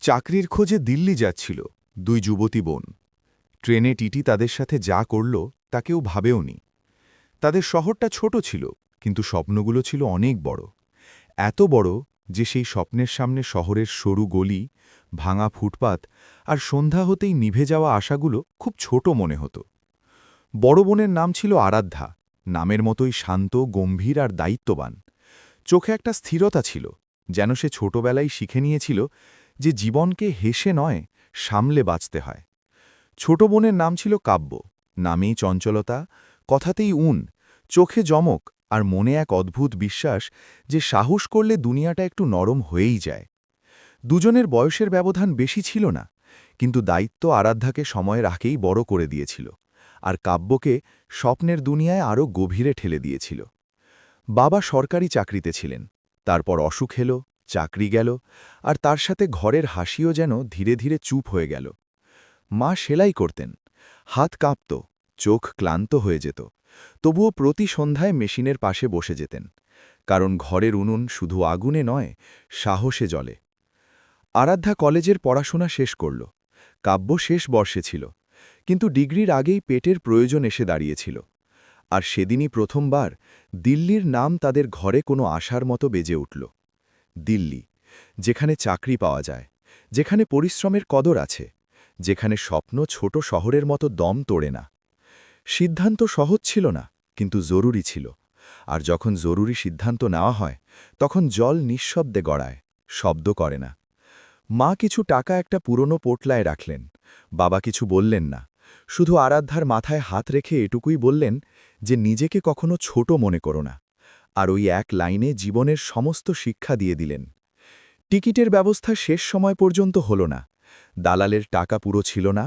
চাকরির খোঁজে দিল্লি যাচ্ছিল দুই যুবতী বোন। ট্রেনে টিটি তাদের সাথে যা করল তা কেউ ভাবেওনি। তাদের শহরটা ছোট ছিল, কিন্তু স্বপ্নগুলো ছিল অনেক বড়। এত বড় যে সেই স্বপ্নের সামনে শহরের সরু গলি, ভাঙা ফুটপাত আর সন্ধ্যা হতেই নিভে যাওয়া আশাগুলো খুব ছোট মনে হতো। বড় বোনের নাম ছিল আরাধ্যা, নামের মতোই শান্ত, গম্ভীর আর দায়িত্ববান। চোখে একটা স্থিরতা ছিল, যেন সে ছোটবেলায় শিখে নিয়েছিল যে জীবনকে হেসে নয়, সামলে বাঁচতে হয়। ছোট বোনের নাম ছিল কাব্য, নামেই চঞ্চলতা, কথাতেই চোখে যমক আর মনে এক অদ্ভুত বিশ্বাস যে সাহস করলে দুনিয়াটা একটু নরম হয়েই যায়। দুজনের বয়সের ব্যবধান বেশি ছিল না, কিন্তু দায়িত্ব আরাধ্যাকে সময়ের আগেই বড় করে দিয়েছিল, আর কাব্যকে স্বপ্নের দুনিয়ায় আরও গভীরে ঠেলে দিয়েছিল। বাবা সরকারি চাকরিতে ছিলেন, তারপর অসুখ এলো, চাকরি গেল, আর তার সাথে ঘরের হাসিও যেন ধীরে ধীরে চুপ হয়ে গেল। মা সেলাই করতেন, হাত কাঁপত, চোখ ক্লান্ত হয়ে যেত, তবুও প্রতি সন্ধ্যায় মেশিনের পাশে বসে যেতেন, কারণ ঘরের উনুন শুধু আগুনে নয়, সাহসে জ্বলে। আরাধ্যা কলেজের পড়াশোনা শেষ করল, কাব্য শেষ বর্ষে ছিল, কিন্তু ডিগ্রির আগেই পেটের প্রয়োজন এসে দাঁড়িয়েছিল। আর সেদিনই প্রথমবার দিল্লির নাম তাদের ঘরে কোনো আশার মতো বেজে উঠল। দিল্লি, যেখানে চাকরি পাওয়া যায়, যেখানে পরিশ্রমের কদর আছে, যেখানে স্বপ্ন ছোট শহরের মতো দম তোড়ে না। সিদ্ধান্ত সহজ ছিল না, কিন্তু জরুরি ছিল। আর যখন জরুরি সিদ্ধান্ত নেওয়া হয়, তখন জল নিঃশব্দে গড়ায়, শব্দ করে না। মা কিছু টাকা একটা পুরনো পোটলায় রাখলেন, বাবা কিছু বললেন না, শুধু আরাধ্যার মাথায় হাত রেখে এটুকুই বললেন যে নিজেকে কখনো ছোট মনে করো না। আর ওই এক লাইনে জীবনের সমস্ত শিক্ষা দিয়ে দিলেন। টিকিটের ব্যবস্থা শেষ সময় পর্যন্ত হল না, দালালের টাকা পুরো ছিল না,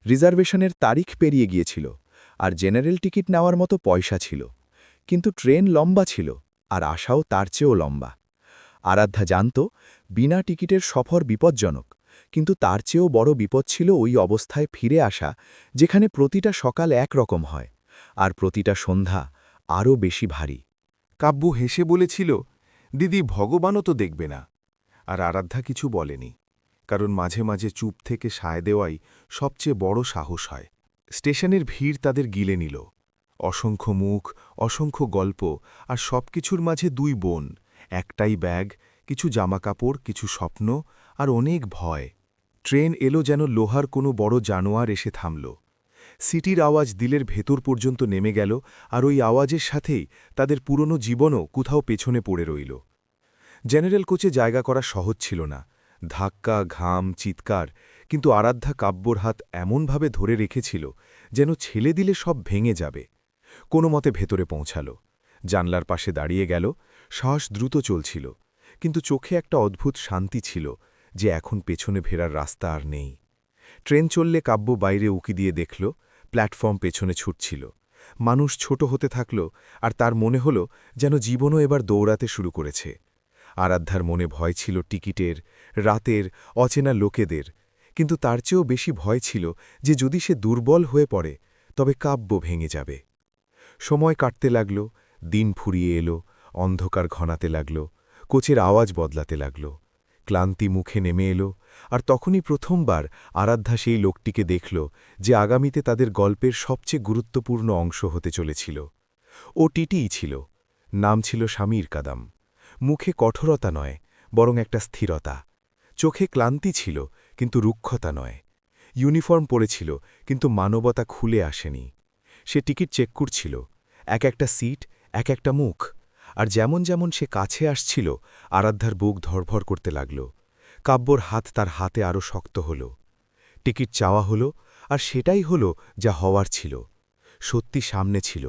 রিজার্ভেশনের তারিখ পেরিয়ে গিয়েছিল, আর জেনারেল টিকিট নেওয়ার মতো পয়সা ছিল। কিন্তু ট্রেন লম্বা ছিল, আর আশাও তার চেয়েও লম্বা। আরাধ্যা জানত বিনা টিকিটের সফর বিপজ্জনক, কিন্তু তার চেয়েও বড় বিপদ ছিল ওই অবস্থায় ফিরে আসা, যেখানে প্রতিটা সকাল একরকম হয়, আর প্রতিটা সন্ধ্যা আরও বেশি ভারী। কাব্য হেসে বলেছিল, দিদি ভগবানও তো দেখবে না। আর আরাধ্যা কিছু বলেনি, কারণ মাঝে মাঝে চুপ থেকে সায় দেওয়াই সবচেয়ে বড় সাহস হয়। স্টেশনের ভিড় তাদের গিলে নিল। অসংখ্য মুখ, অসংখ্য গল্প, আর সবকিছুর মাঝে দুই বোন, একটাই ব্যাগ, কিছু জামাকাপড়, কিছু স্বপ্ন, আর অনেক ভয়। ট্রেন এলো যেন লোহার কোনো বড় জানোয়ার এসে থামল। সিটির আওয়াজ দিলের ভেতর পর্যন্ত নেমে গেল, আর ওই আওয়াজের সাথেই তাদের পুরনো জীবনও কোথাও পেছনে পড়ে রইল। জেনারেল কোচে জায়গা করা সহজ ছিল না, ধাক্কা, ঘাম, চিৎকার, কিন্তু আরাধ্যা কাব্যর হাত এমনভাবে ধরে রেখেছিল যেন ছেলে দিলে সব ভেঙে যাবে। কোনো মতে ভেতরে পৌঁছাল, জানলার পাশে দাঁড়িয়ে গেল, শ্বাস দ্রুত চলছিল, কিন্তু চোখে একটা অদ্ভুত শান্তি ছিল যে এখন পেছনে ফেরার রাস্তা আর নেই। ট্রেন চললে কাব্য বাইরে উকি দিয়ে দেখল, প্ল্যাটফর্ম পেছনে ছুটছিল, মানুষ ছোট হতে থাকল, আর তার মনে হল যেন জীবনও এবার দৌড়াতে শুরু করেছে। আরাধ্যার মনে ভয় ছিল টিকিটের, রাতের, অচেনা লোকেদের, কিন্তু তার চেয়েও বেশি ভয় ছিল যে যদি সে দুর্বল হয়ে পড়ে তবে কাব্য ভেঙে যাবে। সময় কাটতে লাগল, দিন ফুরিয়ে এলো, অন্ধকার ঘনাতে লাগল, কোচের আওয়াজ বদলাতে লাগল, ক্লান্তি মুখে নেমে এলো, আর তখনই প্রথমবার আরাধ্যা সেই লোকটিকে দেখল যে আগামীতে তাদের গল্পের সবচেয়ে গুরুত্বপূর্ণ অংশ হতে চলেছিল। ও টিটিই ছিল, নাম ছিল সমীর কাদাম। মুখে কঠোরতা নয়, বরং একটা স্থিরতা। চোখে ক্লান্তি ছিল, কিন্তু রুক্ষতা নয়। ইউনিফর্ম পরেছিল, কিন্তু মানবতা খুলে আসেনি। সে টিকিট চেক করছিল, এক একটা সিট, এক একটা মুখ, আর যেমন যেমন সে কাছে আসছিল আরাধ্যার বুক ধরভর করতে লাগল। কাব্যর হাত তার হাতে আরও শক্ত হল। টিকিট চাওয়া হলো, আর সেটাই হলো যা হওয়ার ছিল। সত্যি সামনে ছিল,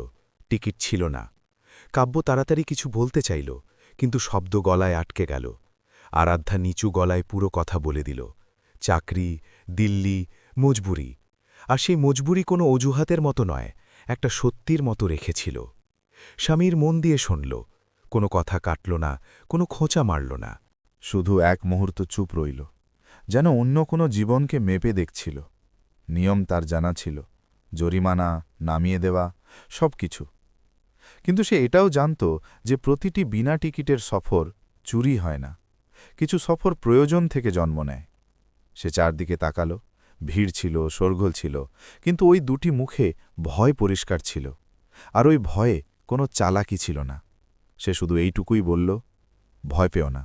টিকিট ছিল না। কাব্য তাড়াতাড়ি কিছু বলতে চাইল, কিন্তু শব্দ গলায় আটকে গেল। আরাধ্যা নিচু গলায় পুরো কথা বলে দিল, চাকরি, দিল্লি, মজবুরি। আর সেই মজবুরি কোনো অজুহাতের মতো নয়, একটা সত্যির মতো রেখেছিল। স্বামীর মন দিয়ে শুনল, কোনো কথা কাটল না, কোনো খোঁচা মারল না। শুধু এক মুহূর্ত চুপ রইল, যেন অন্য কোনো জীবনকে মেপে দেখছিল। নিয়ম তার জানা ছিল, জরিমানা, নামিয়ে দেওয়া, সব কিছু। কিন্তু সে এটাও জানত যে প্রতিটি বিনা টিকিটের সফর চুরি হয় না, কিছু সফর প্রয়োজন থেকে জন্ম নেয়। সে চারদিকে তাকালো। ভিড় ছিল, শোরগোল ছিল, কিন্তু ওই দুটি মুখে ভয় পরিষ্কার ছিল। আর ওই ভয়ে কোনো চালাকি ছিল না। সে শুধু এইটুকুই বলল, ভয় পেও না।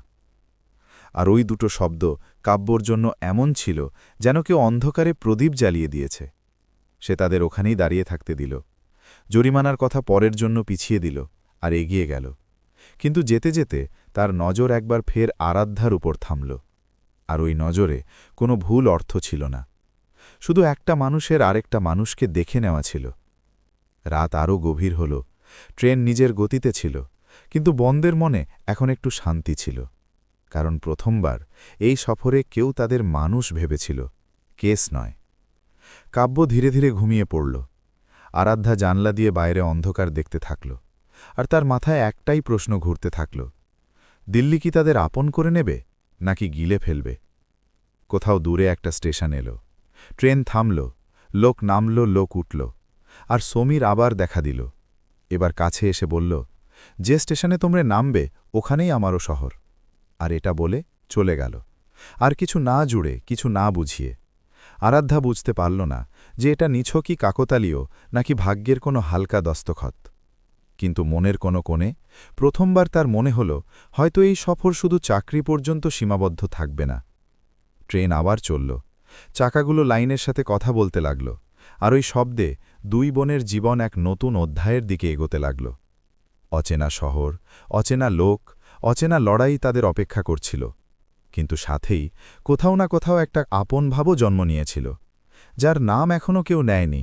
আর ওই দুটো শব্দ কাব্যর জন্য এমন ছিল যেন কেউ অন্ধকারে প্রদীপ জ্বালিয়ে দিয়েছে। সে তাদের ওখানেই দাঁড়িয়ে থাকতে দিল। জরিমানার কথা পরের জন্য পিছিয়ে দিল আর এগিয়ে গেল। কিন্তু যেতে যেতে তার নজর একবার ফের আরাধ্যার উপর থামল। আর ওই নজরে কোনো ভুল অর্থ ছিল না। শুধু একটা মানুষের আরেকটা মানুষকে দেখে নেওয়া ছিল। রাত আরও গভীর হল। ট্রেন নিজের গতিতে ছিল, কিন্তু বন্দের মনে এখন একটু শান্তি ছিল। কারণ প্রথমবার এই সফরে কেউ তাদের মানুষ ভেবেছিল, কেস নয়। কাব্য ধীরে ধীরে ঘুমিয়ে পড়ল। আরাধ্যা জানলা দিয়ে বাইরে অন্ধকার দেখতে থাকল। আর তার মাথায় একটাই প্রশ্ন ঘুরতে থাকল, দিল্লি কি তাদের আপন করে নেবে নাকি গিলে ফেলবে? কোথাও দূরে একটা স্টেশন এলো। ট্রেন থামল, লোক নামল, লোক উঠল। আর সমীর আবার দেখা দিল। এবার কাছে এসে বলল, যে স্টেশনে তোমরা নামবে ওখানেই আমারও শহর। আর এটা বলে চলে গেল, আর কিছু না জুড়ে, কিছু না বুঝিয়ে। আরাধ্যা বুঝতে পারল না যে এটা নিছকই কাকতালীয় নাকি ভাগ্যের কোনো হালকা দস্তখত। কিন্তু মনের কোনো কোণে প্রথমবার তার মনে হল হয়তো এই সফর শুধু চাকরি পর্যন্ত সীমাবদ্ধ থাকবে না। ট্রেন আবার চলল। চাকাগুলো লাইনের সাথে কথা বলতে লাগল। আর ওই শব্দে দুই বোনের জীবন এক নতুন অধ্যায়ের দিকে এগোতে লাগল। অচেনা শহর, অচেনা লোক, অচেনা লড়াই তাদের অপেক্ষা করছিল। কিন্তু সাথেই কোথাও না কোথাও একটা আপন ভাবও জন্ম নিয়েছিল, যার নাম এখনও কেউ নেয়নি,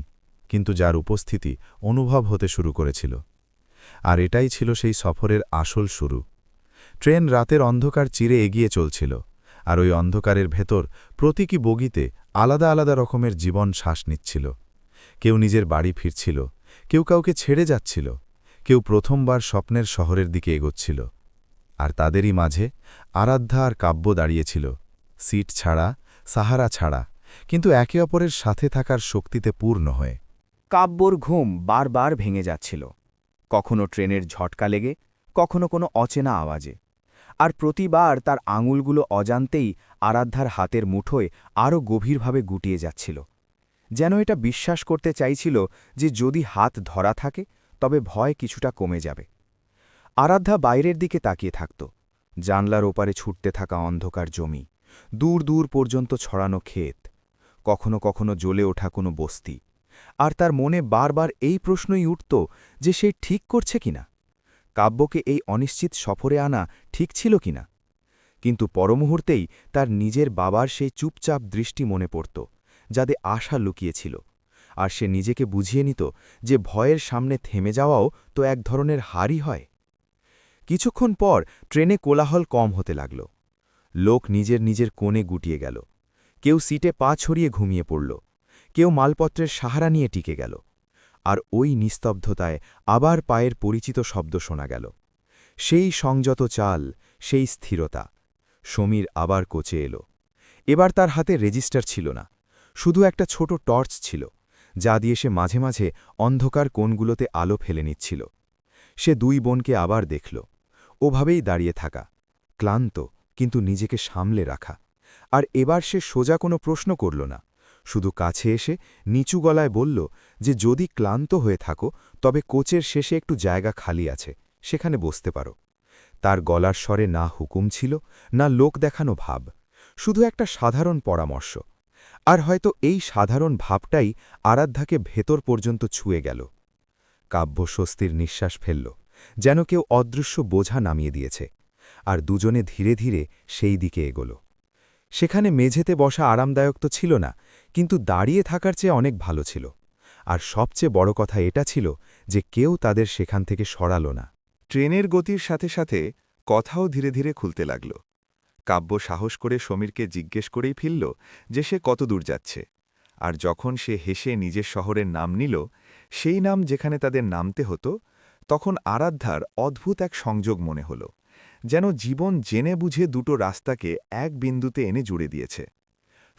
কিন্তু যার উপস্থিতি অনুভব হতে শুরু করেছিল। আর এটাই ছিল সেই সফরের আসল শুরু। ট্রেন রাতের অন্ধকার চিরে এগিয়ে চলছিল, আর ওই অন্ধকারের ভেতর প্রতীকী বগিতে আলাদা আলাদা রকমের জীবন শ্বাস নিচ্ছিল। কেউ নিজের বাড়ি ফিরছিল, কেউ কাউকে ছেড়ে যাচ্ছিল, কেউ প্রথমবার স্বপ্নের শহরের দিকে এগোচ্ছিল। আর তাদেরই মাঝে আরাধ্যা আর কাব্য দাঁড়িয়েছিল, সিট ছাড়া, সাহারা ছাড়া, কিন্তু একে অপরের সাথে থাকার শক্তিতে পূর্ণ হয়ে। কাব্যর ঘুম বারবার ভেঙে যাচ্ছিল, কখনো ট্রেনের ঝটকা লেগে, কখনো কোনো অচেনা আওয়াজে। আর প্রতিবার তার আঙুলগুলো অজান্তেই আরাধ্যার হাতের মুঠোয় আরও গভীরভাবে গুটিয়ে যাচ্ছিল, যেন এটা বিশ্বাস করতে চাইছিল যে যদি হাত ধরা থাকে তবে ভয় কিছুটা কমে যাবে। আরাধ্যা বাইরের দিকে তাকিয়ে থাকত। জানলার ওপারে ছুটতে থাকা অন্ধকার জমি, দূর দূর পর্যন্ত ছড়ানো ক্ষেত, কখনো কখনো জ্বলে ওঠা কোনো বস্তি। আর তার মনে বারবার এই প্রশ্নই উঠত যে সে ঠিক করছে কিনা, কাব্যকে এই অনিশ্চিত সফরে আনা ঠিক ছিল কিনা। কিন্তু পরমুহূর্তেই তার নিজের বাবার সেই চুপচাপ দৃষ্টি মনে পড়ত, যাতে আশা লুকিয়েছিল। আর সে নিজেকে বুঝিয়ে নিত যে ভয়ের সামনে থেমে যাওয়াও তো এক ধরনের হারই হয়। কিছুক্ষণ পর ট্রেনে কোলাহল কম হতে লাগল। লোক নিজের নিজের কোণে গুটিয়ে গেল। কেউ সিটে পা ছড়িয়ে ঘুমিয়ে পড়ল, কেউ মালপত্রের সাহারা নিয়ে টিকে গেল। আর ওই নিস্তব্ধতায় আবার পায়ের পরিচিত শব্দ শোনা গেল, সেই সংযত চাল, সেই স্থিরতা। সমীর আবার কোচে এলো। এবার তার হাতে রেজিস্টার ছিল না, শুধু একটা ছোট টর্চ ছিল, যা দিয়ে সে মাঝে মাঝে অন্ধকার কোণগুলোতে আলো ফেলে নিচ্ছিল। সে দুই বোনকে আবার দেখল, ওভাবেই দাঁড়িয়ে থাকা, ক্লান্ত কিন্তু নিজেকে সামলে রাখা। আর এবার সে সোজা কোনো প্রশ্ন করল না, শুধু কাছে এসে নিচু গলায় বলল যে যদি ক্লান্ত হয়ে থাকো তবে কোচের শেষে একটু জায়গা খালি আছে, সেখানে বসতে পারো। তার গলার স্বরে না হুকুম ছিল, না লোক দেখানো ভাব, শুধু একটা সাধারণ পরামর্শ। আর হয়তো এই সাধারণ ভাবটাই আরাধ্যাকে ভেতর পর্যন্ত ছুঁয়ে গেল। কাব্য স্বস্তির নিঃশ্বাস ফেলল, যেন কেউ অদৃশ্য বোঝা নামিয়ে দিয়েছে। আর দুজনে ধীরে ধীরে সেই দিকে এগোল। সেখানে মেঝেতে বসা আরামদায়ক তো ছিল না, কিন্তু দাঁড়িয়ে থাকার চেয়ে অনেক ভালো ছিল। আর সবচেয়ে বড় কথা এটা ছিল যে কেউ তাদের সেখান থেকে সরাল না। ট্রেনের গতির সাথে সাথে কথাও ধীরে ধীরে খুলতে লাগল। কাব্য সাহস করে সমীরকে জিজ্ঞেস করেই ফিরল যে সে কত দূর যাচ্ছে। আর যখন সে হেসে নিজের শহরের নাম নিল, সেই নাম যেখানে তাদের নামতে হতো, তখন আরাধ্যার অদ্ভুত এক সংযোগ মনে হল, যেন জীবন জেনে বুঝে দুটো রাস্তাকে এক বিন্দুতে এনে জুড়ে দিয়েছে।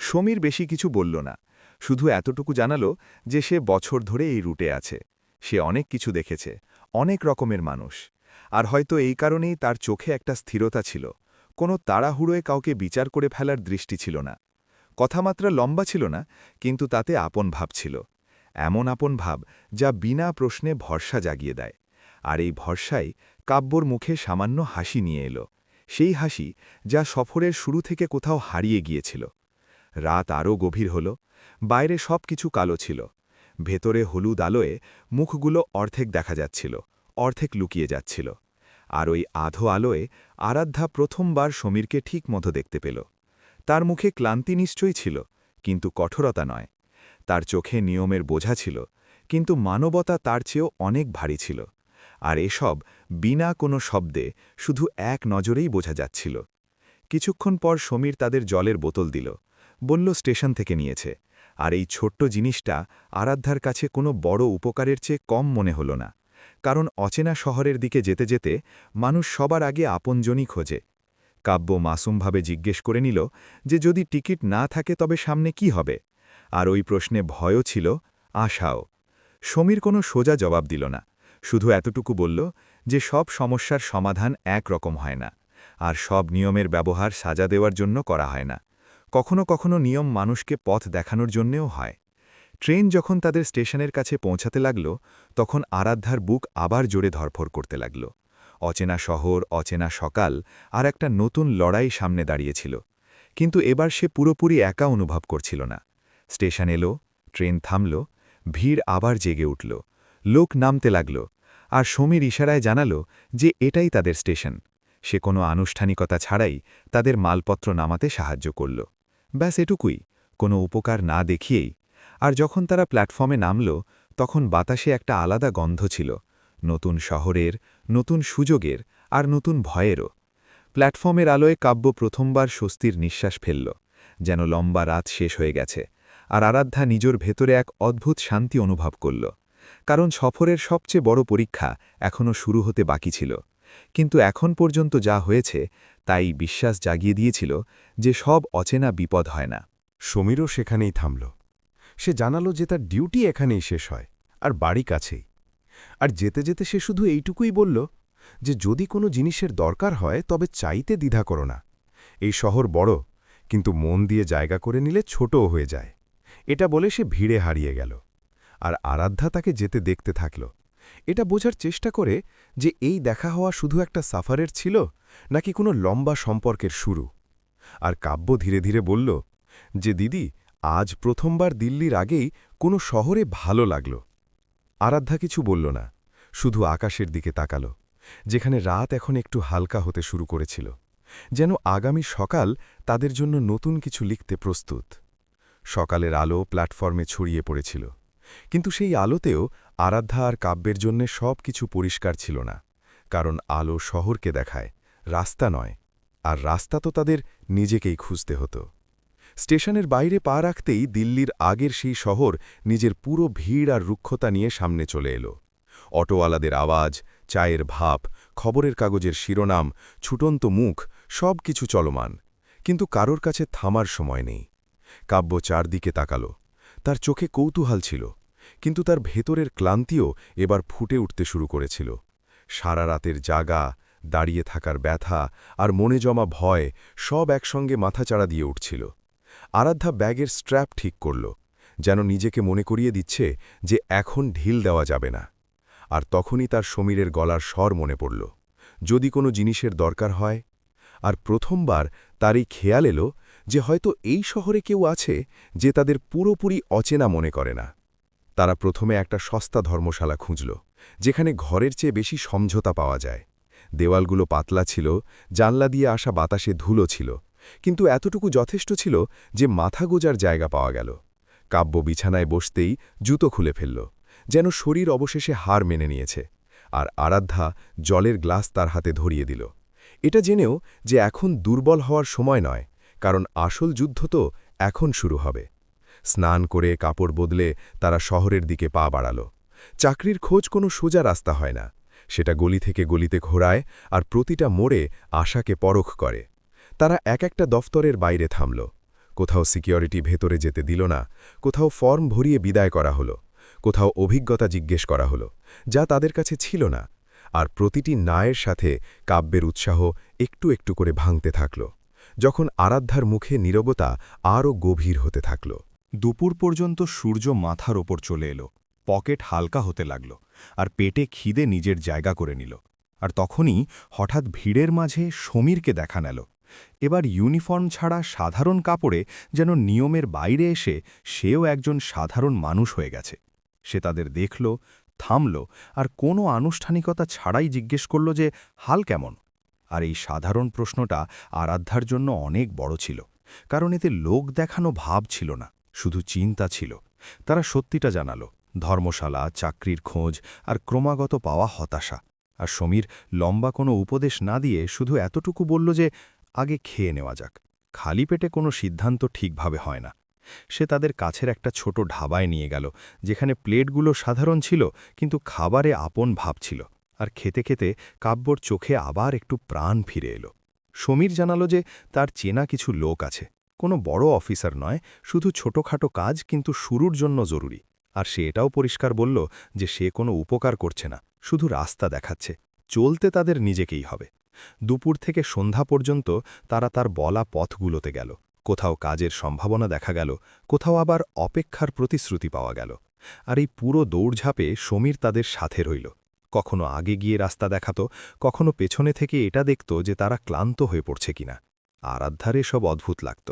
সমীর বেশি কিছু বলল না, শুধু এতটুকু জানালো যে সে বছর ধরে এই রুটে আছে, সে অনেক কিছু দেখেছে, অনেক রকমের মানুষ। আর হয়তো এই কারণেই তার চোখে একটা স্থিরতা ছিল, কোনো তাড়াহুড়োয় কাউকে বিচার করে ফেলার দৃষ্টি ছিল না। কথামাত্রা লম্বা ছিল না, কিন্তু তাতে আপন ভাব ছিল। এমন আপন ভাব যা বিনা প্রশ্নে ভরসা জাগিয়ে দেয়। আর এই ভরসাই কাব্যর মুখে সামান্য হাসি নিয়ে এলো, সেই হাসি যা সফরের শুরু থেকে কোথাও হারিয়ে গিয়েছিল। রাত আরও গভীর হল, বাইরে সব কিছু কালো ছিল। ভেতরে হলুদ আলোয় মুখগুলো অর্ধেক দেখা যাচ্ছিল, অর্ধেক লুকিয়ে যাচ্ছিল। আর ওই আধো আলোয় আরাধ্যা প্রথমবার সমীরকে ঠিক মতো দেখতে পেল। তার মুখে ক্লান্তি নিশ্চয়ই ছিল, কিন্তু কঠোরতা নয়। তার চোখে নিয়মের বোঝা ছিল, কিন্তু মানবতা তার চেয়েও অনেক ভারী ছিল। আর এসব বিনা কোনো শব্দে, শুধু এক নজরেই বোঝা যাচ্ছিল। কিছুক্ষণ পর সমীর তাদের জলের বোতল দিল, বলল স্টেশন থেকে নিয়েছে। আর এই ছোট্ট জিনিসটা আরাধ্যার কাছে কোনো বড় উপকারের চেয়ে কম মনে হল না, কারণ অচেনা শহরের দিকে যেতে যেতে মানুষ সবার আগে আপনজনই খোঁজে। কাব্য মাসুমভাবে জিজ্ঞেস করে নিল যে যদি টিকিট না থাকে তবে সামনে কি হবে। আর ওই প্রশ্নে ভয়ও ছিল, আশাও। সমীর কোনো সোজা জবাব দিল না, শুধু এতটুকু বলল যে সব সমস্যার সমাধান এক রকম হয় না, আর সব নিয়মের ব্যবহার সাজা দেওয়ার জন্য করা হয় না। কখনো কখনো নিয়ম মানুষকে পথ দেখানোর জন্যেও হয়। ট্রেন যখন তাদের স্টেশনের কাছে পৌঁছাতে লাগল, তখন আরাধ্যার বুক আবার জোরে ধরফর করতে লাগল। অচেনা শহর, অচেনা সকাল, আর একটা নতুন লড়াই সামনে দাঁড়িয়েছিল। কিন্তু এবার সে পুরোপুরি একা অনুভব করছিল না। স্টেশন এলো, ট্রেন থামল, ভিড় আবার জেগে উঠল, লোক নামতে লাগল। আর সমীর ইশারায় জানালো যে এটাই তাদের স্টেশন। সে কোনো আনুষ্ঠানিকতা ছাড়াই তাদের মালপত্র নামাতে সাহায্য করল। ব্যাস এটুকুই, কোনো উপকার না দেখিয়েই। আর যখন তারা প্ল্যাটফর্মে নামল, তখন বাতাসে একটা আলাদা গন্ধ ছিল, নতুন শহরের, নতুন সুযোগের, আর নতুন ভয়েরও। প্ল্যাটফর্মের আলোয় কাব্য প্রথমবার স্বস্তির নিঃশ্বাস ফেলল, যেন লম্বা রাত শেষ হয়ে গেছে। আর আরাধ্যা নিজের ভেতরে এক অদ্ভুত শান্তি অনুভব করল, কারণ সফরের সবচেয়ে বড় পরীক্ষা এখনও শুরু হতে বাকি ছিল। কিন্তু এখন পর্যন্ত যা হয়েছে তাই বিশ্বাস জাগিয়ে দিয়েছিল যে সব অচেনা বিপদ হয় না। সমীরও সেখানেই থামল। সে জানালো যে তার ডিউটি এখানেই শেষ হয়, আর বাড়ি কাছেই। আর যেতে যেতে সে শুধু এইটুকুই বলল যে যদি কোনো জিনিসের দরকার হয় তবে চাইতে দ্বিধা করো না। এই শহর বড়, কিন্তু মন দিয়ে জায়গা করে নিলে ছোটও হয়ে যায়। এটা বলে সে ভিড়ে হারিয়ে গেল। আর আরাধ্যা তাকে যেতে দেখতে থাকল, এটা বোঝার চেষ্টা করে যে এই দেখা হওয়া শুধু একটা সাফারের ছিল নাকি কোনো লম্বা সম্পর্কের শুরু। আর কাব্য ধীরে ধীরে বলল যে দিদি, আজ প্রথমবার দিল্লির আগেই কোনো শহরে ভালো লাগল। আরাধ্যা কিছু বলল না, শুধু আকাশের দিকে তাকাল, যেখানে রাত এখন একটু হালকা হতে শুরু করেছিল, যেন আগামী সকাল তাদের জন্য নতুন কিছু লিখতে প্রস্তুত। সকালের আলো প্ল্যাটফর্মে ছড়িয়ে পড়েছিল, কিন্তু সেই আলোতেও আরাধ্যা আর কাব্যের জন্যে সব কিছু পরিষ্কার ছিল না, কারণ আলো শহরকে দেখায়, রাস্তা নয়। আর রাস্তা তো তাদের নিজেকেই খুঁজতে হতো। স্টেশনের বাইরে পা রাখতেই দিল্লির আগের সেই শহর নিজের পুরো ভিড় আর রুক্ষতা নিয়ে সামনে চলে এলো। অটোওয়ালাদের আওয়াজ, চায়ের ভাপ, খবরের কাগজের শিরোনাম, ছুটন্ত মুখ, সব কিছু চলমান, কিন্তু কারোর কাছে থামার সময় নেই। কাব্য চারদিকে তাকাল, তার চোখে কৌতূহল ছিল, কিন্তু তার ভেতরের ক্লান্তিও এবার ফুটে উঠতে শুরু করেছিল। সারা রাতের জাগা, দাঁড়িয়ে থাকার ব্যথা আর মনে জমা ভয় সব একসঙ্গে মাথাচাড়া দিয়ে উঠছিল। আরাধ্যা ব্যাগের স্ট্র্যাপ ঠিক করল, যেন নিজেকে মনে করিয়ে দিচ্ছে যে এখন ঢিল দেওয়া যাবে না। আর তখনই তার সমীরের গলার স্বর মনে পড়ল, যদি কোনো জিনিসের দরকার হয়। আর প্রথমবার তার এই খেয়াল এলো যে হয়তো এই শহরে কেউ আছে যে তাদের পুরোপুরি অচেনা মনে করে না। তারা প্রথমে একটা সস্তা ধর্মশালা খুঁজল, যেখানে ঘরের চেয়ে বেশি সমঝোতা পাওয়া যায়। দেওয়ালগুলো পাতলা ছিল, জানলা দিয়ে আসা বাতাসে ধুলো ছিল, কিন্তু এতটুকু যথেষ্ট ছিল যে মাথা গোজার জায়গা পাওয়া গেল। কাব্য বিছানায় বসতেই জুতো খুলে ফেলল, যেন শরীর অবশেষে হার মেনে নিয়েছে। আর আরাধ্যা জলের গ্লাস তার হাতে ধরিয়ে দিল, এটা জেনেও যে এখন দুর্বল হওয়ার সময় নয়, কারণ আসল যুদ্ধ তো এখন শুরু হবে। স্নান করে কাপড় বদলে তারা শহরের দিকে পা বাড়াল। চাকরির খোঁজ কোনো সোজা রাস্তা হয় না, সেটা গলি থেকে গলিতে ঘোরায়, আর প্রতিটা মোড়ে আশাকে পরখ করে। তারা এক একটা দফতরের বাইরে থামল, কোথাও সিকিউরিটি ভেতরে যেতে দিল না, কোথাও ফর্ম ভরিয়ে বিদায় করা হলো, কোথাও অভিজ্ঞতা জিজ্ঞেস করা হলো, যা তাদের কাছে ছিল না। আর প্রতিটি নায়ের সাথে কাব্যের উৎসাহ একটু একটু করে ভাঙতে থাকল, যখন আরাধ্যার মুখে নীরবতা আরও গভীর হতে থাকল। দুপুর পর্যন্ত সূর্য মাথার ওপর চলে এলো, পকেট হালকা হতে লাগল, আর পেটে খিদে নিজের জায়গা করে নিল। আর তখনই হঠাৎ ভিড়ের মাঝে সমীরকে দেখা গেল। এবার ইউনিফর্ম ছাড়া সাধারণ কাপড়ে যেন নিয়মের বাইরে এসে সেও একজন সাধারণ মানুষ হয়ে গেছে। সে তাদের দেখল, থামল, আর কোনো আনুষ্ঠানিকতা ছাড়াই জিজ্ঞেস করল যে হাল কেমন। আর এই সাধারণ প্রশ্নটা আরাধ্যার জন্য অনেক বড় ছিল, কারণ এতে লোক দেখানো ভাব ছিল না, শুধু চিন্তা ছিল। তারা সত্যিটা জানালো, ধর্মশালা, চাকরির খোঁজ, আর ক্রমাগত পাওয়া হতাশা। আর সমীর লম্বা কোনো উপদেশ না দিয়ে শুধু এতটুকু বলল যে আগে খেয়ে নেওয়া যাক, খালি পেটে কোনো সিদ্ধান্ত ঠিকভাবে হয় না। সে তাদের কাছের একটা ছোট ঢাবায় নিয়ে গেল, যেখানে প্লেটগুলো সাধারণ ছিল কিন্তু খাবারে আপন ভাব ছিল। আর খেতে খেতে কাব্যর চোখে আবার একটু প্রাণ ফিরে এলো। সমীর জানালো যে তার চেনা কিছু লোক আছে, কোনো বড় অফিসার নয়, শুধু ছোটখাটো কাজ, কিন্তু শুরুর জন্য জরুরি। আর সে এটাও পরিষ্কার বলল যে সে কোনো উপকার করছে না, শুধু রাস্তা দেখাচ্ছে, চলতে তাদের নিজেকেই হবে। দুপুর থেকে সন্ধ্যা পর্যন্ত তারা তার বলা পথগুলোতে গেল, কোথাও কাজের সম্ভাবনা দেখা গেল, কোথাও আবার অপেক্ষার প্রতিশ্রুতি পাওয়া গেল। আর এই পুরো দৌড়ঝাঁপে সমীর তাদের সাথে রইল, কখনো আগে গিয়ে রাস্তা দেখাত, কখনো পেছনে থেকে এটা দেখত যে তারা ক্লান্ত হয়ে পড়ছে কিনা। আরাধ্যার সব অদ্ভুত লাগত,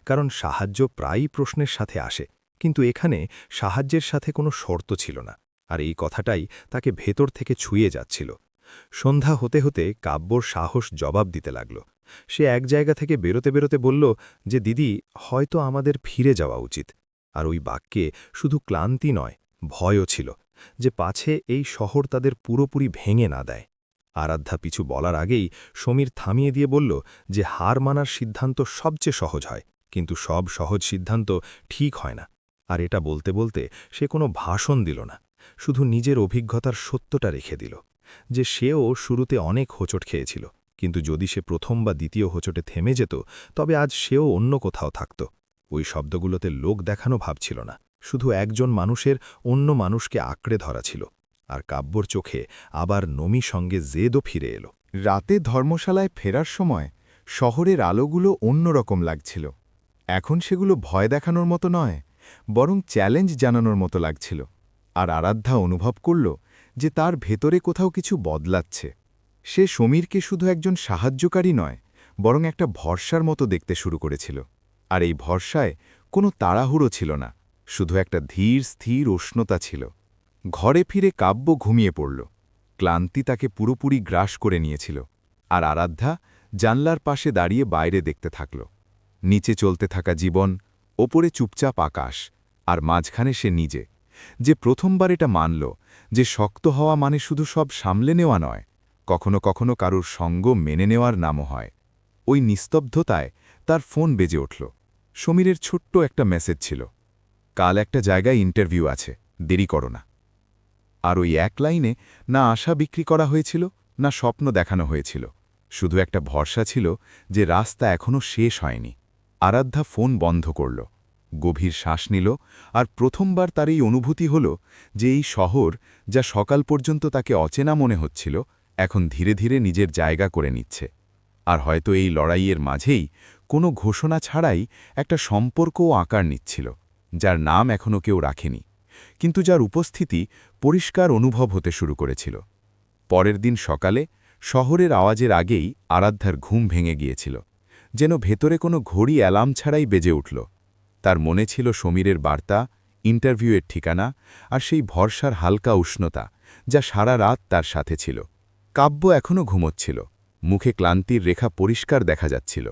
কারণ সাহায্য প্রায়ই প্রশ্নের সাথে আসে, কিন্তু এখানে সাহায্যের সাথে কোনো শর্ত ছিল না। আর এই কথাটাই তাকে ভেতর থেকে ছুঁয়ে যাচ্ছিল। সন্ধ্যা হতে হতে কাব্যর সাহস জবাব দিতে লাগল। সে এক জায়গা থেকে বেরোতে বেরোতে বলল যে দিদি, হয়তো আমাদের ফিরে যাওয়া উচিত। আর ওই বাক্যে শুধু ক্লান্তি নয়, ভয়ও ছিল, যে পাছে এই শহর তাদের পুরোপুরি ভেঙে না দেয়। আরাধ্যা পিছু বলার আগেই সমীর থামিয়ে দিয়ে বলল যে হার মানার সিদ্ধান্ত সবচেয়ে সহজ হয়, কিন্তু সব সহজ সিদ্ধান্ত ঠিক হয় না। আর এটা বলতে বলতে সে কোনো ভাষণ দিল না, শুধু নিজের অভিজ্ঞতার সত্যটা রেখে দিল, যে সেও শুরুতে অনেক হোঁচট খেয়েছিল, কিন্তু যদি সে প্রথম বা দ্বিতীয় হোঁচটে থেমে যেত, তবে আজ সেও অন্য কোথাও থাকত। ওই শব্দগুলোতে লোক দেখানো ভাবছিল না, শুধু একজন মানুষের অন্য মানুষকে আঁকড়ে ধরা ছিল। আর কাব্যর চোখে আবার নমি সঙ্গে জেদও ফিরে এলো। রাতে ধর্মশালায় ফেরার সময় শহরের আলোগুলো অন্যরকম লাগছিল। এখন সেগুলো ভয় দেখানোর মতো নয়, বরং চ্যালেঞ্জ জানানোর মতো লাগছিল। আর আরাধ্যা অনুভব করল যে তার ভেতরে কোথাও কিছু বদলাচ্ছে। সে সমীরকে শুধু একজন সাহায্যকারী নয়, বরং একটা ভরসার মতো দেখতে শুরু করেছিল। আর এই ভরসায় কোনো তাড়াহুড়ো ছিল না, শুধু একটা ধীর স্থির উষ্ণতা ছিল। ঘরে ফিরে কাব্য ঘুমিয়ে পড়ল। ক্লান্তি তাকে পুরোপুরি গ্রাস করে নিয়েছিল। আর আরাধ্যা জানলার পাশে দাঁড়িয়ে বাইরে দেখতে থাকল। নিচে চলতে থাকা জীবন, ওপরে চুপচাপ আকাশ, আর মাঝখানে সে নিজে, যে প্রথমবার এটা মানল যে শক্ত হওয়া মানে শুধু সব সামলে নেওয়া নয়, কখনো কখনো কারুর সঙ্গ মেনে নেওয়ার নামও হয়। ওই নিস্তব্ধতায় তার ফোন বেজে উঠল। সমীরের ছোট্ট একটা মেসেজ ছিল, কাল একটা জায়গায় ইন্টারভিউ আছে, দেরি করো না। আর ওই এক লাইনে না আশা বিক্রি করা হয়েছিল, না স্বপ্ন দেখানো হয়েছিল, শুধু একটা ভরসা ছিল যে রাস্তা এখনও শেষ হয়নি। আরাধ্যা ফোন বন্ধ করল, গভীর শ্বাস নিল, আর প্রথমবার তার এই অনুভূতি হল যে এই শহর, যা সকাল পর্যন্ত তাকে অচেনা মনে হচ্ছিল, এখন ধীরে ধীরে নিজের জায়গা করে নিচ্ছে। আর হয়তো এই লড়াইয়ের মাঝেই কোনো ঘোষণা ছাড়াই একটা সম্পর্কও আকার নিচ্ছিল, যার নাম এখনও কেউ রাখেনি, কিন্তু যার উপস্থিতি পরিষ্কার অনুভব হতে শুরু করেছিল। পরের দিন সকালে শহরের আওয়াজের আগেই আরাধ্যার ঘুম ভেঙে গিয়েছিল, যেন ভেতরে কোনো ঘড়ি অ্যালার্ম ছাড়াই বেজে উঠল। তার মনে ছিল সমীরের বার্তা, ইন্টারভিউয়ের ঠিকানা, আর সেই ভরসার হালকা উষ্ণতা যা সারা রাত তার সাথে ছিল। কাব্য এখনও ঘুমোচ্ছিল, মুখে ক্লান্তির রেখা পরিষ্কার দেখা যাচ্ছিল।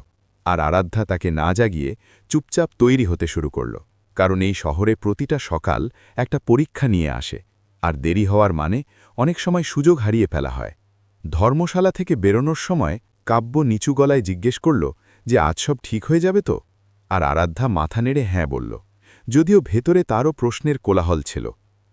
আর আরাধ্যা তাকে না জাগিয়ে চুপচাপ তৈরি হতে শুরু করল, কারণ এই শহরে প্রতিটা সকাল একটা পরীক্ষা নিয়ে আসে, আর দেরি হওয়ার মানে অনেক সময় সুযোগ হারিয়ে ফেলা হয়। ধর্মশালা থেকে বেরোনোর সময় কাব্য নিচু গলায় জিজ্ঞেস করল যে আজ সব ঠিক হয়ে যাবে তো। আর আরাধ্যা মাথা নেড়ে হ্যাঁ বলল, যদিও ভেতরে তারও প্রশ্নের কোলাহল ছিল,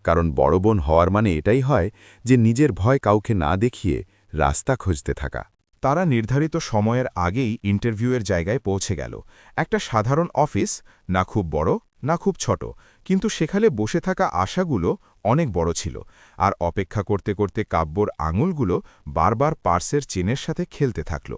কারণ বড় বোন হওয়ার মানে এটাই হয় যে নিজের ভয় কাউকে না দেখিয়ে রাস্তা খুঁজতে থাকা। তারা নির্ধারিত সময়ের আগেই ইন্টারভিউয়ের জায়গায় পৌঁছে গেল। একটা সাধারণ অফিস, না খুব বড় না খুব ছোট, কিন্তু সেখানে বসে থাকা আশাগুলো অনেক বড় ছিল, আর অপেক্ষা করতে করতে কাব্যর আঙুলগুলো বারবার পার্সের চেনের সাথে খেলতে থাকল,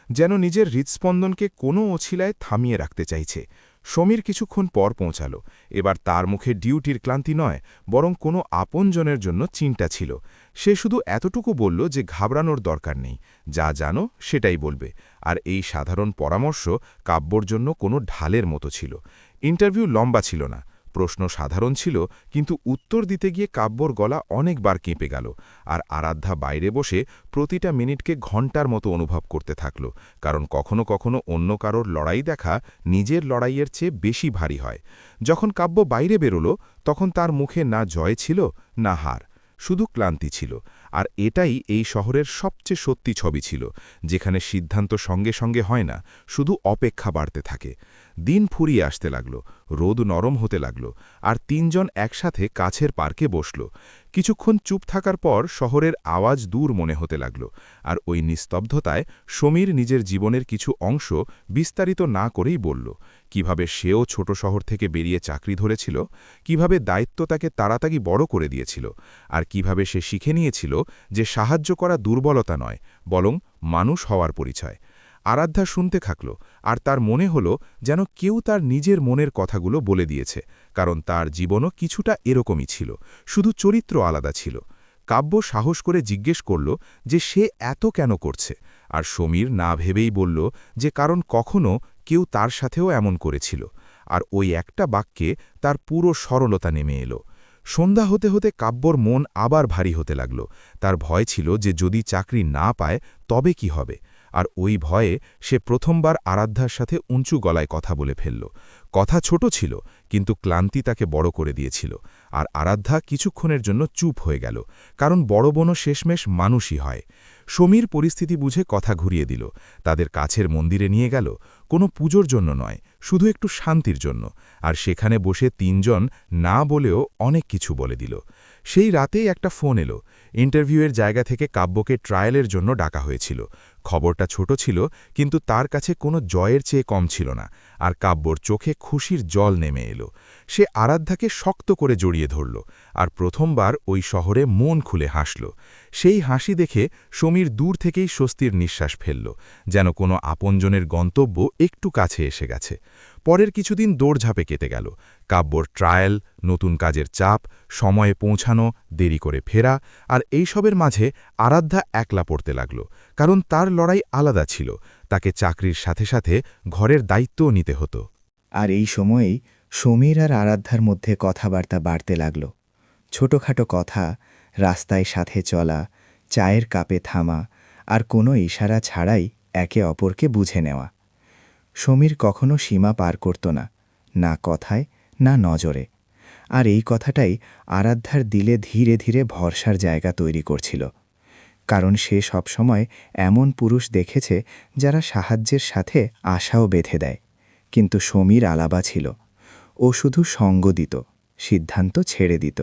যেন নিজের হৃৎস্পন্দনকে কোনো অছিলায় থামিয়ে রাখতে চাইছে। সমীর কিছুক্ষণ পর পৌঁছাল। এবার তার মুখে ডিউটির ক্লান্তি নয়, বরং কোনো আপনজনের জন্য চিন্তা ছিল। সে শুধু এতটুকু বলল যে ঘাবড়ানোর দরকার নেই, যা জানো সেটাই বলবে। আর এই সাধারণ পরামর্শ কাব্যর জন্য কোনো ঢালের মতো ছিল। ইন্টারভিউ লম্বা ছিল না, প্রশ্ন সাধারণ ছিল, কিন্তু উত্তর দিতে গিয়ে কাব্যর গলা অনেকবার কেঁপে গেল। আর আরাধ্যা বাইরে বসে প্রতিটা মিনিটকে ঘণ্টার মতো অনুভব করতে থাকল, কারণ কখনো কখনো অন্য কারোর লড়াই দেখা নিজের লড়াইয়ের চেয়ে বেশি ভারী হয়। যখন কাব্য বাইরে বেরোল, তখন তার মুখে না জয় ছিল না হার, শুধু ক্লান্তি ছিল। আর এটাই এই শহরের সবচেয়ে সত্যি ছবি ছিল, যেখানে সিদ্ধান্ত সঙ্গে সঙ্গে হয় না, শুধু অপেক্ষা বাড়তে থাকে। দিন ফুরিয়ে আসতে লাগল, রোদ নরম হতে লাগল, আর তিনজন একসাথে কাছের পার্কে বসল। কিছুক্ষণ চুপ থাকার পর শহরের আওয়াজ দূর মনে হতে লাগল, আর ওই নিস্তব্ধতায় সমীর নিজের জীবনের কিছু অংশ বিস্তারিত না করেই বলল। কিভাবে সেও ছোট শহর থেকে বেরিয়ে চাকরি ধরেছিল, কিভাবে দায়িত্ব তাকে তাড়াতাড়ি বড় করে দিয়েছিল, আর কিভাবে সে শিখে নিয়েছিল যে সাহায্য করা দুর্বলতা নয়, বরং মানুষ হওয়ার পরিচয়। আরাধ্যা শুনতে থাকল, আর তার মনে হল যেন কেউ তার নিজের মনের কথাগুলো বলে দিয়েছে, কারণ তার জীবনও কিছুটা এরকমই ছিল, শুধু চরিত্র আলাদা ছিল। কাব্য সাহস করে জিজ্ঞেস করল যে সে এত কেন করছে, আর সমীর না ভেবেই বলল যে কারণ কখনো কেউ তার সাথেও এমন করেছিল। আর ওই একটা বাক্যে তার পুরো সরলতা নেমে এলো। সন্ধ্যা হতে হতে কাব্যর মন আবার ভারী হতে লাগল। তার ভয় ছিল যে যদি চাকরি না পায় তবে কি হবে, আর ওই ভয়ে সে প্রথমবার আরাধ্যার সাথে উঁচু গলায় কথা বলে ফেলল। কথা ছোট ছিল, কিন্তু ক্লান্তি তাকে বড় করে দিয়েছিল। আর আরাধ্যা কিছুক্ষণের জন্য চুপ হয়ে গেল, কারণ বড় বোনও শেষমেশ মানুষই হয়। সমীর পরিস্থিতি বুঝে কথা ঘুরিয়ে দিল, তাদের কাছের মন্দিরে নিয়ে গেল, কোনো পুজোর জন্য নয়, শুধু একটু শান্তির জন্য। আর সেখানে বসে তিনজন না বলেও অনেক কিছু বলে দিল। সেই রাতেই একটা ফোন এলো। ইন্টারভিউয়ের জায়গা থেকে কাব্যকে ট্রায়ালের জন্য ডাকা হয়েছিল। খবরটা ছোট ছিল, কিন্তু তার কাছে কোনো জয়ের চেয়ে কম ছিল না। আর কাব্যর চোখে খুশির জল নেমে এলো। সে আরাধ্যাকে শক্ত করে জড়িয়ে ধরল, আর প্রথমবার ওই শহরে মন খুলে হাসল। সেই হাসি দেখে সমীর দূর থেকেই স্বস্তির নিঃশ্বাস ফেলল, যেন কোনো আপনজনের গন্তব্য একটু কাছে এসে গেছে। পরের কিছুদিন দৌড়ঝাঁপে কেটে গেল। কাব্যর ট্রায়াল, নতুন কাজের চাপ, সময়ে পৌঁছানো, দেরি করে ফেরা, আর এইসবের মাঝে আরাধ্যা একলা পড়তে লাগল, কারণ তার লড়াই আলাদা ছিল। তাকে চাকরির সাথে সাথে ঘরের দায়িত্বও নিতে হতো। আর এই সময়েই সমীর আর আরাধ্যার মধ্যে কথাবার্তা বাড়তে লাগল। ছোটখাটো কথা, রাস্তায় সাথে চলা, চায়ের কাপে থামা, আর কোনো ইশারা ছাড়াই একে অপরকে বুঝে নেওয়া। সমীর কখনো সীমা পার করত না, না কথায় না নজরে। আর এই কথাটাই আরাধ্যার দিলে ধীরে ধীরে ভরসার জায়গা তৈরি করছিল, কারণ সে সবসময় এমন পুরুষ দেখেছে যারা সাহায্যের সাথে আশাও বেঁধে দেয়। কিন্তু সমীর আলাদা ছিল, ও শুধু সঙ্গ দিত, সিদ্ধান্ত ছেড়ে দিত।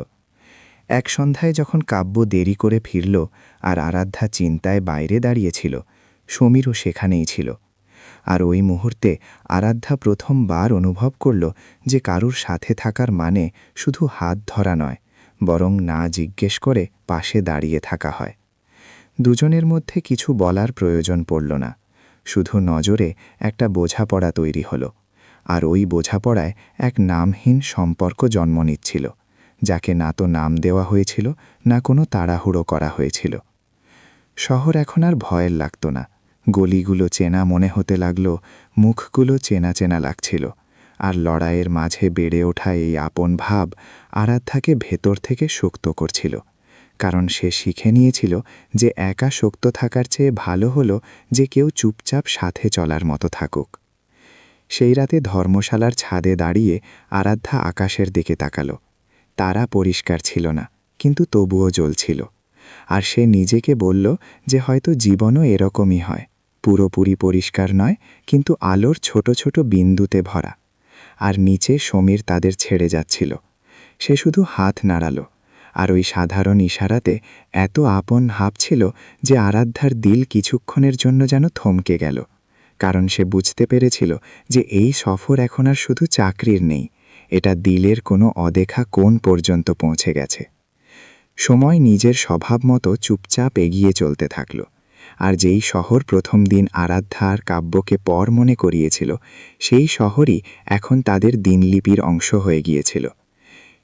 এক সন্ধ্যায় যখন কাব্য দেরি করে ফিরল আর আরাধ্যা চিন্তায় বাইরে দাঁড়িয়েছিল, সমীরও সেখানেই ছিল। আর ওই মুহূর্তে আরাধ্যা প্রথমবার অনুভব করল যে কারুর সাথে থাকার মানে শুধু হাত ধরা নয়, বরং না জিজ্ঞেস করে পাশে দাঁড়িয়ে থাকা হয়। দুজনের মধ্যে কিছু বলার প্রয়োজন পড়ল না, শুধু নজরে একটা বোঝাপড়া তৈরি হলো। আর ওই বোঝাপড়ায় এক নামহীন সম্পর্ক জন্ম নিচ্ছিল, যাকে না তো নাম দেওয়া হয়েছিল, না কোনো তাড়াহুড়ো করা হয়েছিল। শহর এখন আর ভয়ের লাগত না। গলিগুলো চেনা মনে হতে লাগল, মুখগুলো চেনা চেনা লাগছিল। আর লড়াইয়ের মাঝে বেড়ে ওঠা এই আপন ভাব আরাধ্যাকে ভেতর থেকে শক্ত করছিল, কারণ সে শিখে নিয়েছিল যে একা শক্ত থাকার চেয়ে ভালো হলো যে কেউ চুপচাপ সাথে চলার মতো থাকুক। সেই রাতে ধর্মশালার ছাদে দাঁড়িয়ে আরাধ্যা আকাশের দিকে তাকাল। তারা পরিষ্কার ছিল না, কিন্তু তবুও জ্বলছিল। আর সে নিজেকে বলল যে হয়তো জীবনও এরকমই হয়, পুরোপুরি পরিষ্কার নয়, কিন্তু আলোর ছোট ছোট বিন্দুতে ভরা। আর নিচে সমীর তাদের ছেড়ে যাচ্ছিল। সে শুধু হাত নাড়াল, আর ওই সাধারণ ইশারাতে এত আপন ভাব ছিল যে আরাধ্যার দিল কিছুক্ষণের জন্য যেন থমকে গেল, কারণ সে বুঝতে পেরেছিল যে এই সফর এখন আর শুধু চাকরির নেই, এটা দিলের কোনো অদেখা কোণ পর্যন্ত পৌঁছে গেছে। সময় নিজের স্বভাব মতো চুপচাপ এগিয়ে চলতে থাকল। আর যেই শহর প্রথম দিন আরাধ্যা আর কাব্যকে পর মনে করিয়েছিল, সেই শহরই এখন তাদের দিনলিপির অংশ হয়ে গিয়েছিল।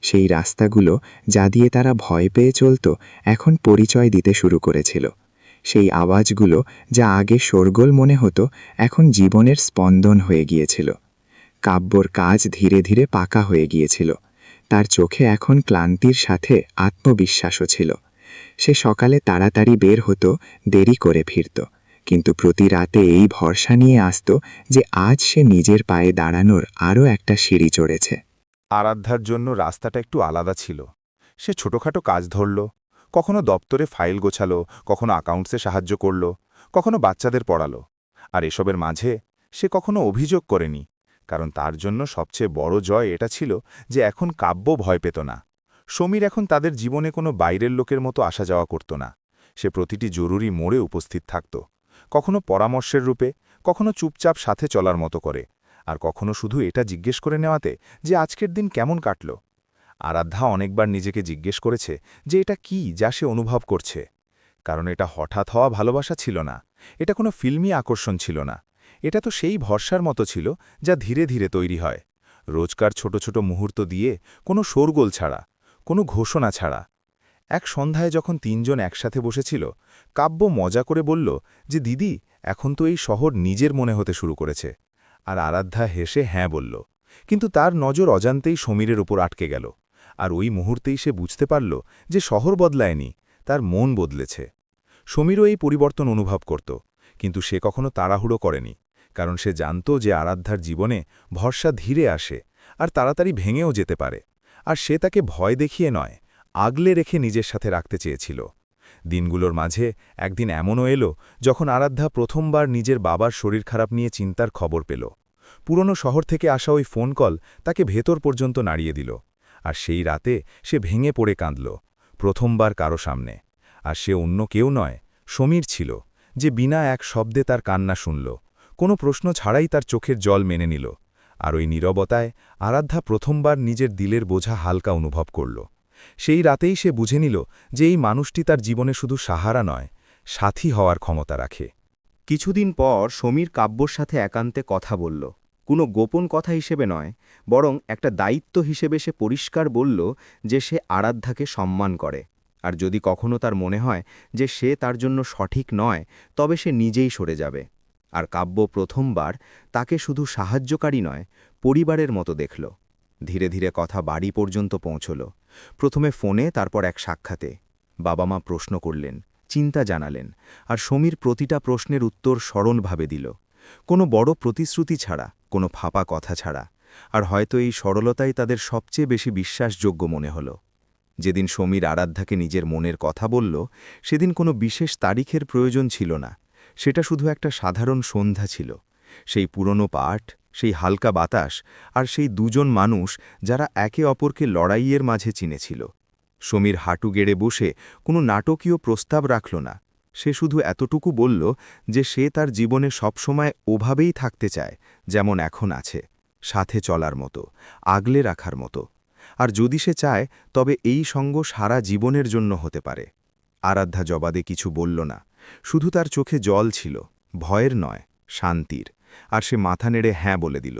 সেই রাস্তাগুলো যা দিয়ে তারা ভয় পেয়ে চলত, এখন পরিচয় দিতে শুরু করেছিল। সেই আওয়াজগুলো যা আগে শোরগোল মনে হতো, এখন জীবনের স্পন্দন হয়ে গিয়েছিল। কাব্যর কাজ ধীরে ধীরে পাকা হয়ে গিয়েছিল। তার চোখে এখন ক্লান্তির সাথে আত্মবিশ্বাসও ছিল। সে সকালে তাড়াতাড়ি বের হতো, দেরি করে ফিরত, কিন্তু প্রতি রাতে এই ভরসা নিয়ে আসত যে আজ সে নিজের পায়ে দাঁড়ানোর আরও একটা সিঁড়ি চড়েছে। আরাধ্যার জন্য রাস্তাটা একটু আলাদা ছিল। সে ছোটখাটো কাজ ধরল, কখনো দপ্তরে ফাইল গোছালো, কখনো অ্যাকাউন্টসে সাহায্য করল, কখনো বাচ্চাদের পড়ালো। আর এসবের মাঝে সে কখনো অভিযোগ করেনি, কারণ তার জন্য সবচেয়ে বড় জয় এটা ছিল যে এখন কাব্য ভয় পেত না। সমীর এখন তাদের জীবনে কোনো বাইরের লোকের মতো আসা যাওয়া করত না। সে প্রতিটি জরুরি মোড়ে উপস্থিত থাকত, কখনো পরামর্শের রূপে, কখনো চুপচাপ সাথে চলার মতো করে, আর কখনো শুধু এটা জিজ্ঞেস করে নেওয়াতে যে আজকের দিন কেমন কাটল। আরাধ্যা অনেকবার নিজেকে জিজ্ঞেস করেছে যে এটা কি যা সে অনুভব করছে, কারণ এটা হঠাৎ হওয়া ভালোবাসা ছিল না, এটা কোনো ফিল্মি আকর্ষণ ছিল না, এটা তো সেই ভরসার মতো ছিল যা ধীরে ধীরে তৈরি হয়, রোজকার ছোট ছোট মুহূর্ত দিয়ে, কোনো শোরগোল ছাড়া, কোনো ঘোষণা ছাড়া। এক সন্ধ্যায় যখন তিনজন একসাথে বসেছিল, কাব্য মজা করে বলল যে দিদি, এখন তো এই শহর নিজের মনে হতে শুরু করেছে। আর আরাধ্যা হেসে হ্যাঁ বলল, কিন্তু তার নজর অজান্তেই সমীরের উপর আটকে গেল। আর ওই মুহূর্তেই সে বুঝতে পারল যে শহর বদলায়নি, তার মন বদলেছে। সমীরও এই পরিবর্তন অনুভব করত, কিন্তু সে কখনো তাড়াহুড়ো করেনি, কারণ সে জানত যে আরাধ্যার জীবনে ভরসা ধীরে আসে আর তাড়াতাড়ি ভেঙেও যেতে পারে। আর সে তাকে ভয় দেখিয়ে নয়, আগলে রেখে নিজের সাথে রাখতে চেয়েছিল। দিনগুলোর মাঝে একদিন এমনও এলো যখন আরাধ্যা প্রথমবার নিজের বাবার শরীর খারাপ নিয়ে চিন্তার খবর পেল। পুরনো শহর থেকে আসা ওই ফোন কল তাকে ভেতর পর্যন্ত নাড়িয়ে দিল। আর সেই রাতে সে ভেঙে পড়ে কাঁদল, প্রথমবার কারো সামনে। আর সে অন্য কেউ নয়, সমীর ছিল, যে বিনা এক শব্দে তার কান্না শুনল, কোনো প্রশ্ন ছাড়াই তার চোখের জল মেনে নিল। আর ওই নীরবতায় আরাধ্যা প্রথমবার নিজের দিলের বোঝা হালকা অনুভব করল। সেই রাতেই সে বুঝে নিল যে এই মানুষটি তার জীবনে শুধু সাহারা নয়, সাথী হওয়ার ক্ষমতা রাখে। কিছুদিন পর সমীর কাব্যর সাথে একান্তে কথা বলল, কোনো গোপন কথা হিসেবে নয়, বরং একটা দায়িত্ব হিসেবে সে পরিষ্কার বলল যে সে আরাধ্যাকে সম্মান করে, আর যদি কখনো তার মনে হয় যে সে তার জন্য সঠিক নয়, তবে সে নিজেই সরে যাবে। আর কাব্য প্রথমবার তাকে শুধু সাহায্যকারী নয়, পরিবারের মতো দেখল। ধীরে ধীরে কথা বাড়ি পর্যন্ত পৌঁছল। প্রথমে ফোনে, তারপর এক সাক্ষাতে। বাবা মা প্রশ্ন করলেন, চিন্তা জানালেন, আর সমীর প্রতিটা প্রশ্নের উত্তর সরলভাবে দিল, কোনো বড় প্রতিশ্রুতি ছাড়া, কোনো ফাঁপা কথা ছাড়া। আর হয়তো এই সরলতাই তাদের সবচেয়ে বেশি বিশ্বাসযোগ্য মনে হল। যেদিন সমীর আরাধ্যাকে নিজের মনের কথা বলল, সেদিন কোনো বিশেষ তারিখের প্রয়োজন ছিল না, সেটা শুধু একটা সাধারণ সন্ধ্যা ছিল। সেই পুরনো পাঠ, সেই হালকা বাতাস, আর সেই দুজন মানুষ যারা একে অপরকে লড়াইয়ের মাঝে চিনেছিল। সমীর হাঁটু গেড়ে বসে কোনো নাটকীয় প্রস্তাব রাখল না, সে শুধু এতটুকু বলল যে সে তার জীবনে সবসময় ওভাবেই থাকতে চায়, যেমন এখন আছে, সাথে চলার মতো, আগলে রাখার মতো। আর যদি সে চায়, তবে এই সঙ্গ সারা জীবনের জন্য হতে পারে। আরাধ্যা জবাবে কিছু বলল না, শুধু তার চোখে জল ছিল, ভয়ের নয়, শান্তির। আর সে মাথা নেড়ে হ্যাঁ বলে দিল,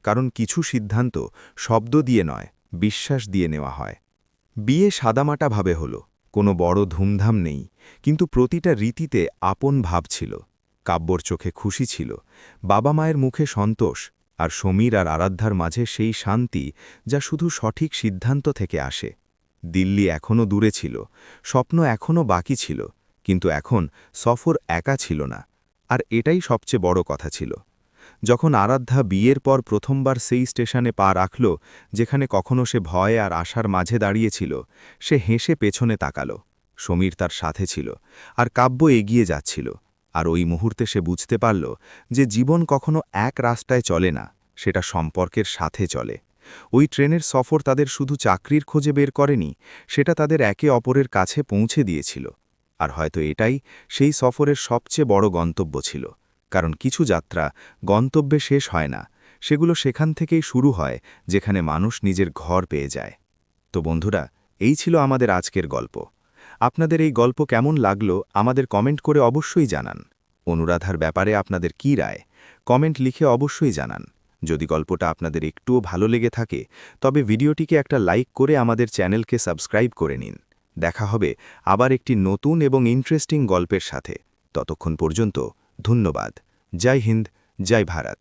কারণ কিছু সিদ্ধান্ত শব্দ দিয়ে নয়, বিশ্বাস দিয়ে নেওয়া হয়। বিয়ে সাদামাটাভাবে হল, কোনো বড় ধুমধাম নেই, কিন্তু প্রতিটা রীতিতে আপন ভাব ছিল। কাব্যর চোখে খুশি ছিল, বাবা মায়ের মুখে সন্তোষ, আর সমীর আর আরাধ্যার মাঝে সেই শান্তি যা শুধু সঠিক সিদ্ধান্ত থেকে আসে। দিল্লি এখনও দূরে ছিল, স্বপ্ন এখনও বাকি ছিল, কিন্তু এখন সফর একা ছিল না। আর এটাই সবচেয়ে বড় কথা ছিল। যখন আরাধ্যা বিয়ের পর প্রথমবার সেই স্টেশনে পা রাখল যেখানে কখনো সে ভয় আর আশার মাঝে দাঁড়িয়েছিল, সে হেসে পেছনে তাকাল। সমীর তার সাথে ছিল, আর কাব্য এগিয়ে যাচ্ছিল। আর ওই মুহূর্তে সে বুঝতে পারল যে জীবন কখনো এক রাস্তায় চলে না, সেটা সম্পর্কের সাথে চলে। ওই ট্রেনের সফর তাদের শুধু চাকরির খোঁজে বের করেনি, সেটা তাদের একে অপরের কাছে পৌঁছে দিয়েছিল। আর হয়তো এটাই সেই সফরের সবচেয়ে বড় গন্তব্য ছিল, কারণ কিছু যাত্রা গন্তব্যে শেষ হয় না, সেগুলো সেখান থেকেই শুরু হয় যেখানে মানুষ নিজের ঘর পেয়ে যায়। তো বন্ধুরা, এই ছিল আমাদের আজকের গল্প। আপনাদের এই গল্প কেমন লাগলো আমাদের কমেন্ট করে অবশ্যই জানান। অনুরাধার ব্যাপারে আপনাদের কী রায় কমেন্ট লিখে অবশ্যই জানান। যদি গল্পটা আপনাদের একটুও ভালো লেগে থাকে তবে ভিডিওটিকে একটা লাইক করে আমাদের চ্যানেলকে সাবস্ক্রাইব করে নিন। দেখা হবে আবার একটি নতুন এবং ইন্টারেস্টিং গল্পের সাথে। ততক্ষণ পর্যন্ত ধন্যবাদ। জয় হিন্দ, জয় ভারত।